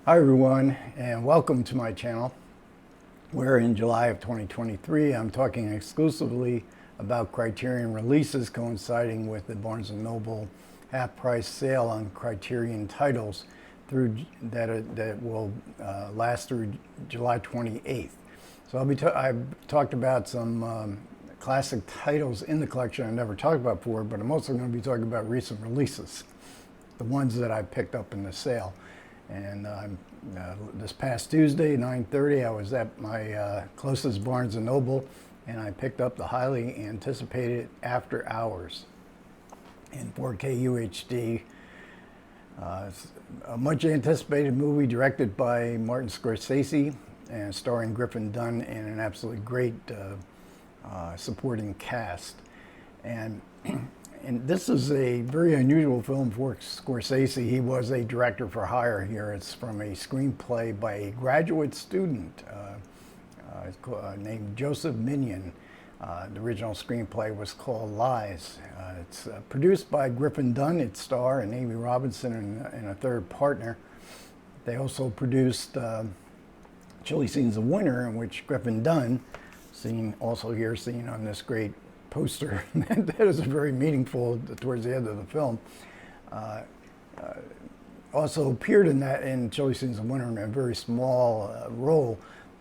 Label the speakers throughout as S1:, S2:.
S1: Hi everyone, and welcome to my channel, where in July of 2023 I'm talking exclusively about Criterion releases coinciding with the Barnes & Noble half-price sale on Criterion titles that will last through July 28th. So I've talked about some classic titles in the collection I've never talked about before, but I'm also going to be talking about recent releases, the ones that I picked up in the sale. And this past Tuesday, 9:30, I was at my closest Barnes & Noble, and I picked up the highly anticipated After Hours in 4K UHD. It's a much anticipated movie directed by Martin Scorsese and starring Griffin Dunne and an absolutely great supporting cast. And this is a very unusual film for Scorsese. He was a director for hire here. It's from a screenplay by a graduate student named Joseph Minion. The original screenplay was called Lies. It's produced by Griffin Dunne, its star, and Amy Robinson and a third partner. They also produced Chilly Scenes of Winter, in which Griffin Dunne, seen on this great poster that is very meaningful towards the end of the film, also appeared in Chilly Scenes of Winter in a very small role.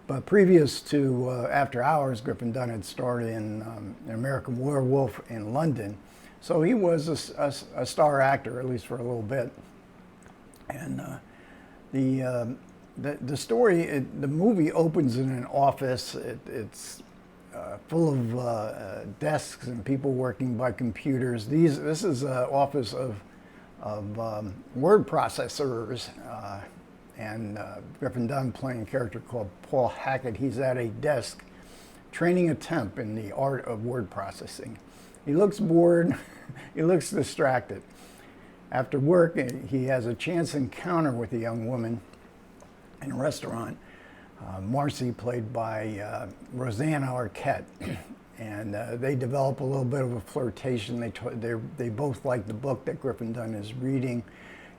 S1: But previous to After Hours, Griffin Dunne had starred in An American Werewolf in London, so he was a star actor, at least for a little bit. And the story, the movie opens in an office. It's full of desks and people working by computers. This is an office of word processors, and Griffin Dunne playing a character called Paul Hackett. He's at a desk training a temp in the art of word processing. He looks bored, he looks distracted. After work, he has a chance encounter with a young woman in a restaurant. Marcy, played by Roseanne Arquette, and they develop a little bit of a flirtation. They both like the book that Griffin Dunne is reading.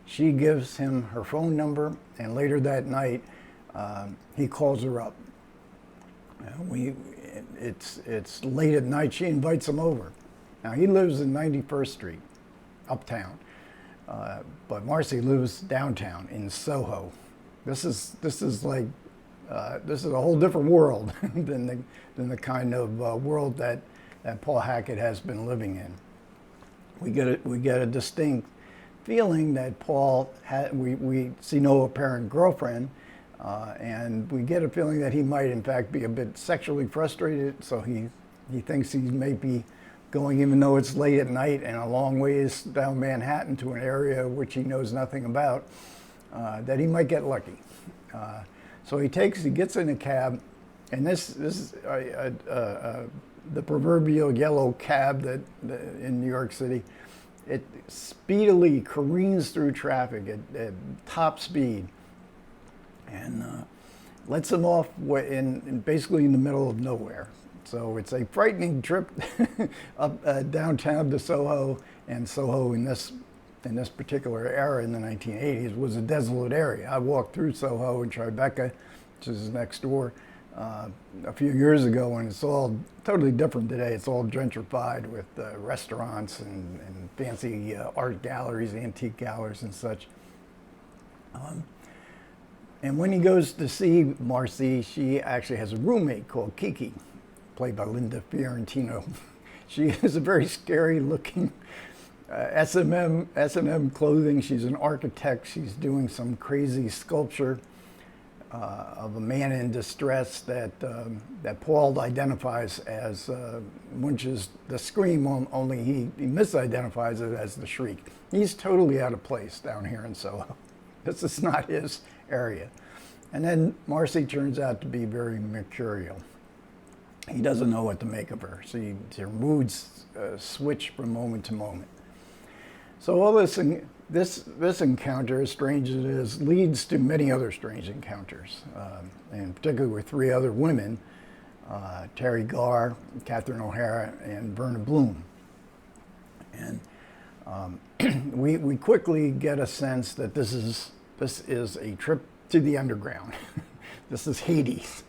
S1: She gives him her phone number, and later that night, he calls her up. It's late at night. She invites him over. Now he lives in 91st Street, uptown, but Marcy lives downtown in Soho. This is a whole different world than the kind of world that Paul Hackett has been living in. We get a distinct feeling that Paul we see no apparent girlfriend, and we get a feeling that he might in fact be a bit sexually frustrated. So he thinks he may be going, even though it's late at night and a long ways down Manhattan to an area which he knows nothing about, that he might get lucky. So he gets in a cab, and this is the proverbial yellow cab that in New York City. It speedily careens through traffic at top speed, and lets him off basically in the middle of nowhere. So it's a frightening trip up downtown to Soho, and Soho in this particular era in the 1980s was a desolate area. I walked through Soho in Tribeca, which is next door, a few years ago, and it's all totally different today. It's all gentrified with restaurants and fancy art galleries, antique galleries and such. And when he goes to see Marcy, she actually has a roommate called Kiki, played by Linda Fiorentino. She is a very scary looking S&M clothing. She's an architect. She's doing some crazy sculpture of a man in distress that Paul identifies as which is the Scream, only he misidentifies it as the Shriek. He's totally out of place down here in Soho. This is not his area. And then Marcy turns out to be very mercurial. He doesn't know what to make of her. Her moods switch from moment to moment. So all this encounter, as strange as it is, leads to many other strange encounters, and particularly with three other women, Terry Garr, Catherine O'Hara, and Verna Bloom. And we quickly get a sense that this is a trip to the underground. This is Hades,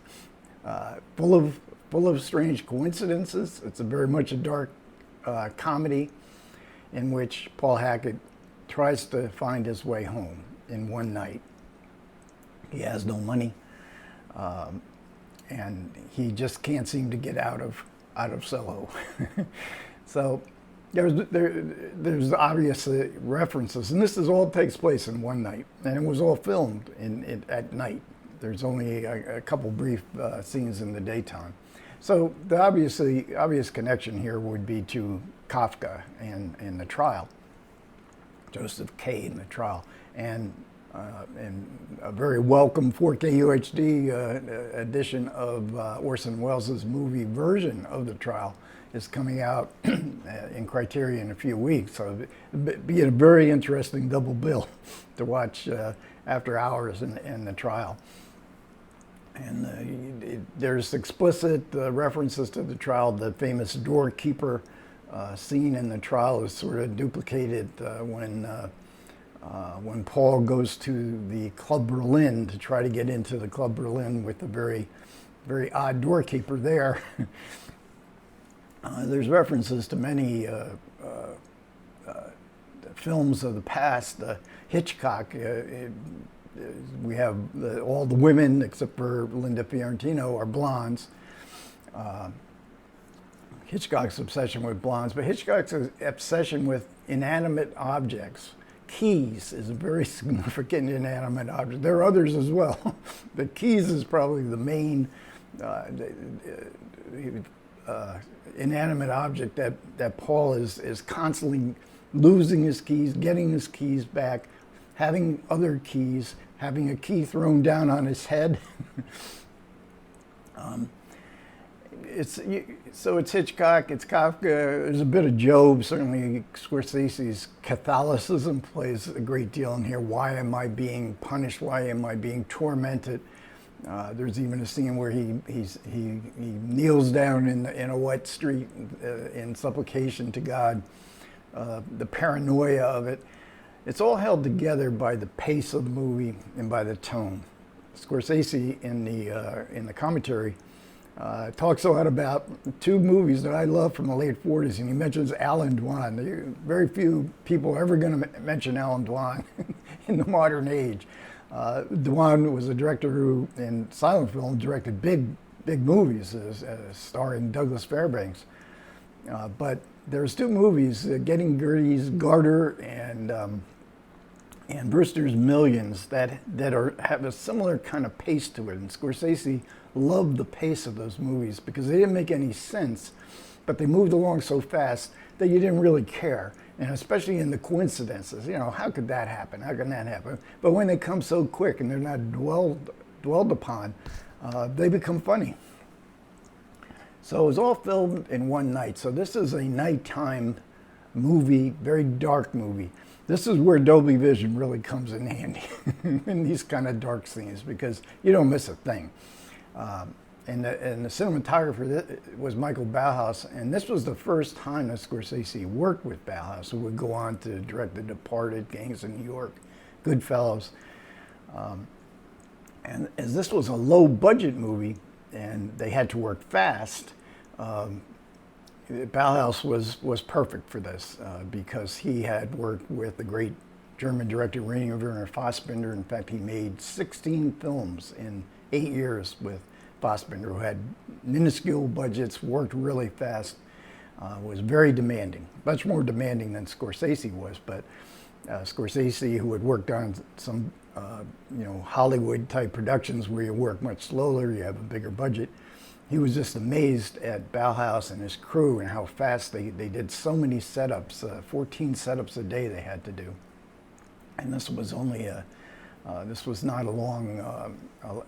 S1: full of strange coincidences. It's very much a dark comedy in which Paul Hackett tries to find his way home in one night. He has no money, and he just can't seem to get out of Soho. So there's obvious references, and this all takes place in one night, and it was all filmed at night. There's only a couple brief scenes in the daytime. So the obvious connection here would be to Kafka and the trial, Joseph K. in the trial, and a very welcome 4K UHD edition of Orson Welles' movie version of the trial is coming out in Criterion in a few weeks. So it'd be a very interesting double bill to watch after hours in the trial. And there's explicit references to the trial. The famous doorkeeper scene in the trial is sort of duplicated when Paul goes to the Club Berlin to try to get into the Club Berlin with the very, very odd doorkeeper there. There's references to many films of the past. Hitchcock, we have all the women except for Linda Fiorentino are blondes. Hitchcock's obsession with blondes, but Hitchcock's obsession with inanimate objects. Keys is a very significant inanimate object. There are others as well, but keys is probably the main inanimate object that Paul is constantly losing his keys, getting his keys back, having other keys, having a key thrown down on his head. It's Hitchcock, it's Kafka, there's a bit of Job. Certainly Scorsese's Catholicism plays a great deal in here. Why am I being punished? Why am I being tormented? There's even a scene where he kneels down in a wet street in supplication to God. The paranoia of it. It's all held together by the pace of the movie and by the tone. Scorsese in the commentary talks a lot about two movies that I love from the late 40s, and he mentions Alan Dwan. Very few people are ever going to mention Alan Dwan in the modern age. Dwan was a director who, in silent film, directed big movies, starring Douglas Fairbanks. But there's two movies, Getting Gertie's Garter and Brewster's Millions, that have a similar kind of pace to it. And Scorsese loved the pace of those movies because they didn't make any sense, but they moved along so fast that you didn't really care. And especially in the coincidences, how could that happen? How can that happen? But when they come so quick and they're not dwelled upon, they become funny. So it was all filmed in one night. So this is a nighttime movie, very dark movie. This is where Dolby Vision really comes in handy in these kind of dark scenes, because you don't miss a thing. And the cinematographer was Michael Bauhaus, and this was the first time that Scorsese worked with Bauhaus, who would go on to direct The Departed, Gangs of New York, Goodfellas. And as this was a low-budget movie, and they had to work fast, Bauhaus was perfect for this because he had worked with the great German director Rainer Werner Fassbinder. In fact, he made 16 films in 8 years with Fassbinder, who had minuscule budgets, worked really fast, was very demanding, much more demanding than Scorsese was. But Scorsese, who had worked on some Hollywood-type productions where you work much slower, you have a bigger budget, he was just amazed at Bauhaus and his crew and how fast they did so many setups, 14 setups a day they had to do. And this was only this was not a long,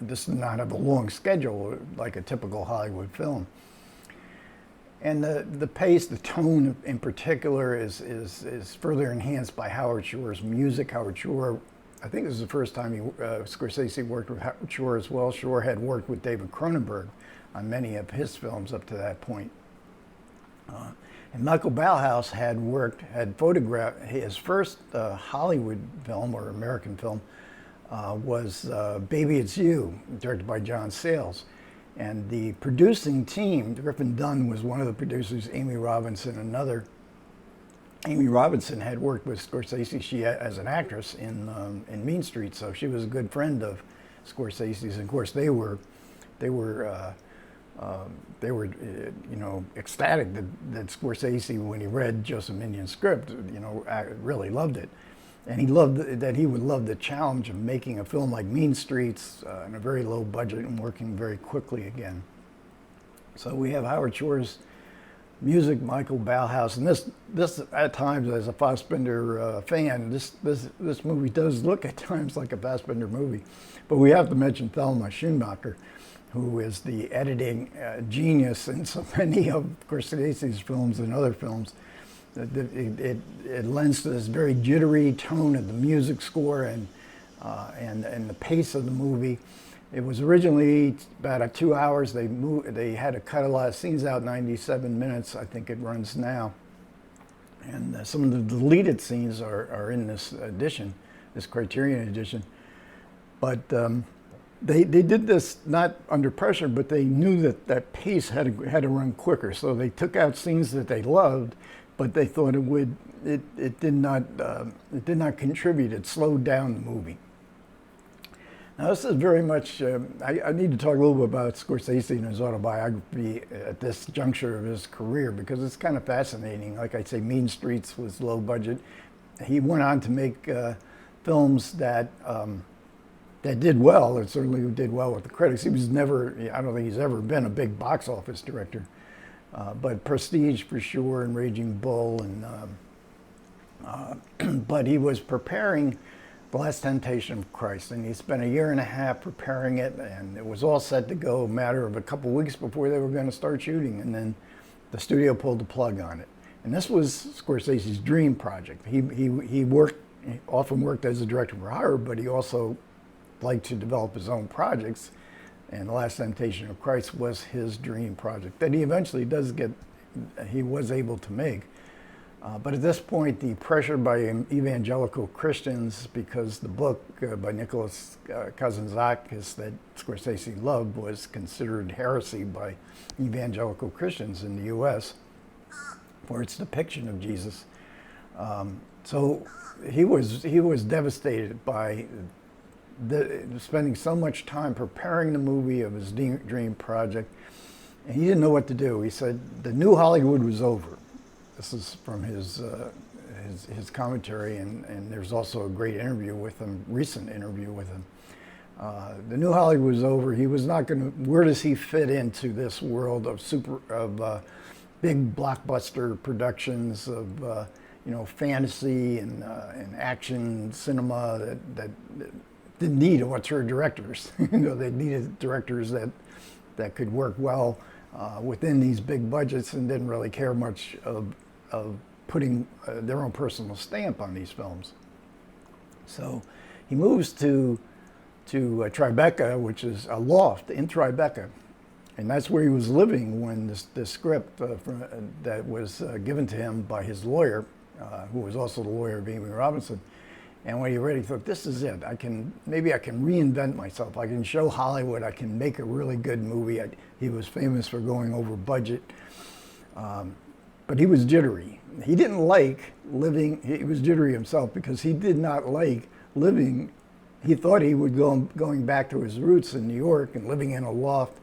S1: this did not have a long schedule like a typical Hollywood film. And the pace, the tone in particular is further enhanced by Howard Shore's music. Howard Shore, I think this is the first time Scorsese worked with Howard Shore as well. Shore had worked with David Cronenberg on many of his films up to that point. And Michael Bauhaus had photographed his first Hollywood film or American film was Baby It's You, directed by John Sayles. And the producing team, Griffin Dunn was one of the producers, Amy Robinson another. Amy Robinson had worked with Scorsese as an actress in Mean Streets, so she was a good friend of Scorsese's. And of course, they were ecstatic that Scorsese, when he read Joseph Minion's script, really loved it. And he loved that he would love the challenge of making a film like Mean Streets on a very low budget and working very quickly again. So we have Howard Shore's music, Michael Ballhaus, and this at times, as a Fassbinder fan, this movie does look at times like a Fassbinder movie. But we have to mention Thelma Schoonmaker, who is the editing genius in so many of Scorsese's films and other films. It lends to this very jittery tone of the music score and the pace of the movie. It was originally about 2 hours. They had to cut a lot of scenes out, 97 minutes, I think it runs now. And some of the deleted scenes are in this edition, this Criterion edition. But they did this not under pressure, but they knew that pace had to run quicker. So they took out scenes that they loved, but they thought it did not contribute. It slowed down the movie. Now this is very much, I need to talk a little bit about Scorsese and his autobiography at this juncture of his career, because it's kind of fascinating. Like I say, Mean Streets was low budget. He went on to make films that did well, and certainly did well with the critics. He was never, I don't think he's ever been a big box office director. But Prestige for sure, and Raging Bull, and but he was preparing The Last Temptation of Christ, and he spent 1.5 years preparing it, and it was all set to go a matter of a couple weeks before they were going to start shooting, and then the studio pulled the plug on it. And this was Scorsese's dream project. He often worked as a director for hire, but he also liked to develop his own projects. And The Last Temptation of Christ was his dream project that he eventually he was able to make. But at this point, the pressure by evangelical Christians, because the book by Nicholas Kazantzakis that Scorsese loved was considered heresy by evangelical Christians in the U.S. for its depiction of Jesus. So he was devastated by spending so much time preparing the movie of his dream project, and he didn't know what to do. He said the new Hollywood was over. This is from his commentary, and there's also a great interview with him, recent interview with him. The new Hollywood was over. He was not going to. Where does he fit into this world of big blockbuster productions of fantasy and action cinema that didn't need auteur directors. They needed directors that could work well within these big budgets and didn't really care much of putting their own personal stamp on these films. So he moves to Tribeca, which is a loft in Tribeca, and that's where he was living when this script that was given to him by his lawyer, who was also the lawyer of Amy Robinson. And when he read it, he thought, this is it. Maybe I can reinvent myself. I can show Hollywood. I can make a really good movie. He was famous for going over budget. But he was jittery. He didn't like living. He was jittery himself because he did not like living. He thought he would going back to his roots in New York and living in a loft.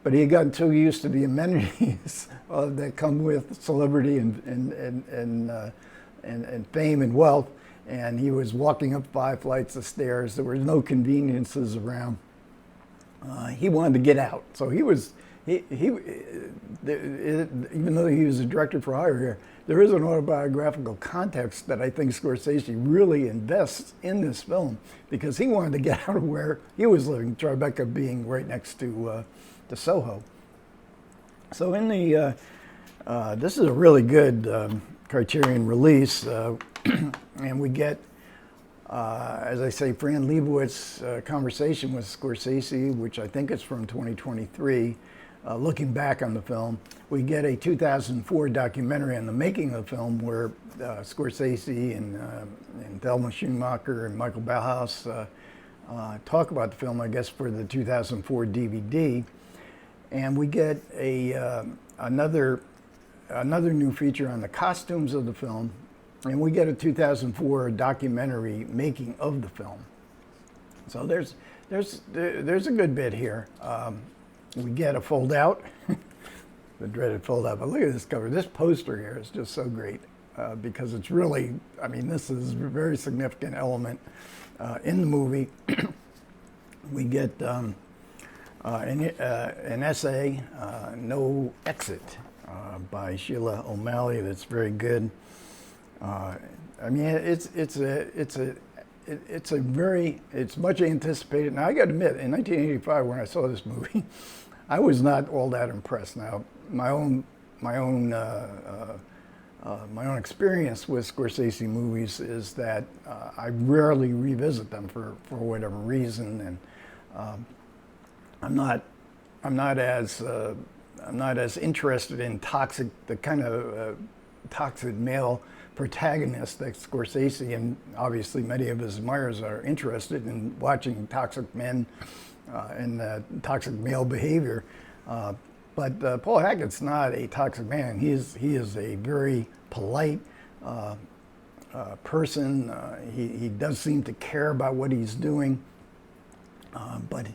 S1: But he had gotten too used to the amenities that come with celebrity and fame and wealth. And he was walking up 5 flights of stairs. There were no conveniences around. He wanted to get out. So even though he was a director for hire here, there is an autobiographical context that I think Scorsese really invests in this film, because he wanted to get out of where he was living, Tribeca being right next to Soho. So in the this is a really good Criterion release. And we get, as I say, Fran Leibowitz conversation with Scorsese, which I think is from 2023, looking back on the film. We get a 2004 documentary on the making of the film where Scorsese and Thelma Schoonmaker and Michael Ballhaus talk about the film, I guess, for the 2004 DVD. And we get another new feature on the costumes of the film, and we get a 2004 documentary making of the film. So there's a good bit here. We get a fold out, the dreaded fold out. But look at this cover. This poster here is just so great because it's really, I mean, this is a very significant element in the movie. We get an essay, No Exit, by Sheila O'Malley. That's very good. I mean, it's much anticipated. Now I got to admit, in 1985, when I saw this movie, I was not all that impressed. Now my own experience with Scorsese movies is that I rarely revisit them for whatever reason, and I'm not as interested in the kind of toxic male protagonist that Scorsese and obviously many of his admirers are interested in watching toxic men and toxic male behavior. But Paul Hackett's not a toxic man. He is a very polite person. He does seem to care about what he's doing, but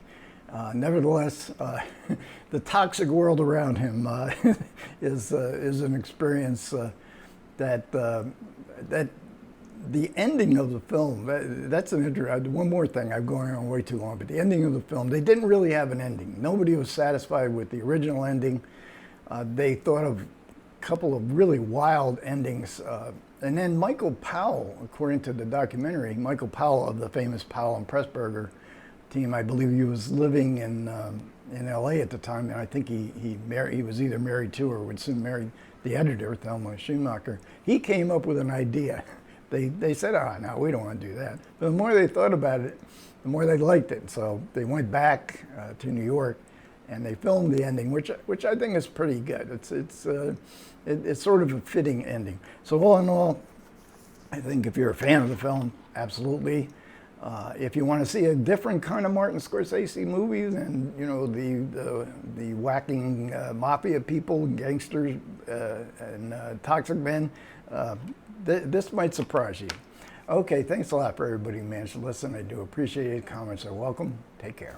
S1: nevertheless, the toxic world around him is an experience that the ending of the film, that's an interesting, one more thing, I'm going on way too long, but the ending of the film, they didn't really have an ending. Nobody was satisfied with the original ending. They thought of a couple of really wild endings. And then Michael Powell, according to the documentary, Michael Powell of the famous Powell and Pressburger team, I believe he was living in LA at the time, and I think he was either married to or would soon marry the editor, Thelma Schumacher. He came up with an idea. They said, no, we don't want to do that. But the more they thought about it, the more they liked it. So they went back to New York and they filmed the ending, which I think is pretty good. It's sort of a fitting ending. So all in all, I think if you're a fan of the film, absolutely. If you want to see a different kind of Martin Scorsese movie than the whacking mafia people, gangsters, and toxic men, this might surprise you. Okay, thanks a lot for everybody who managed to listen. I do appreciate it. Comments are welcome. Take care.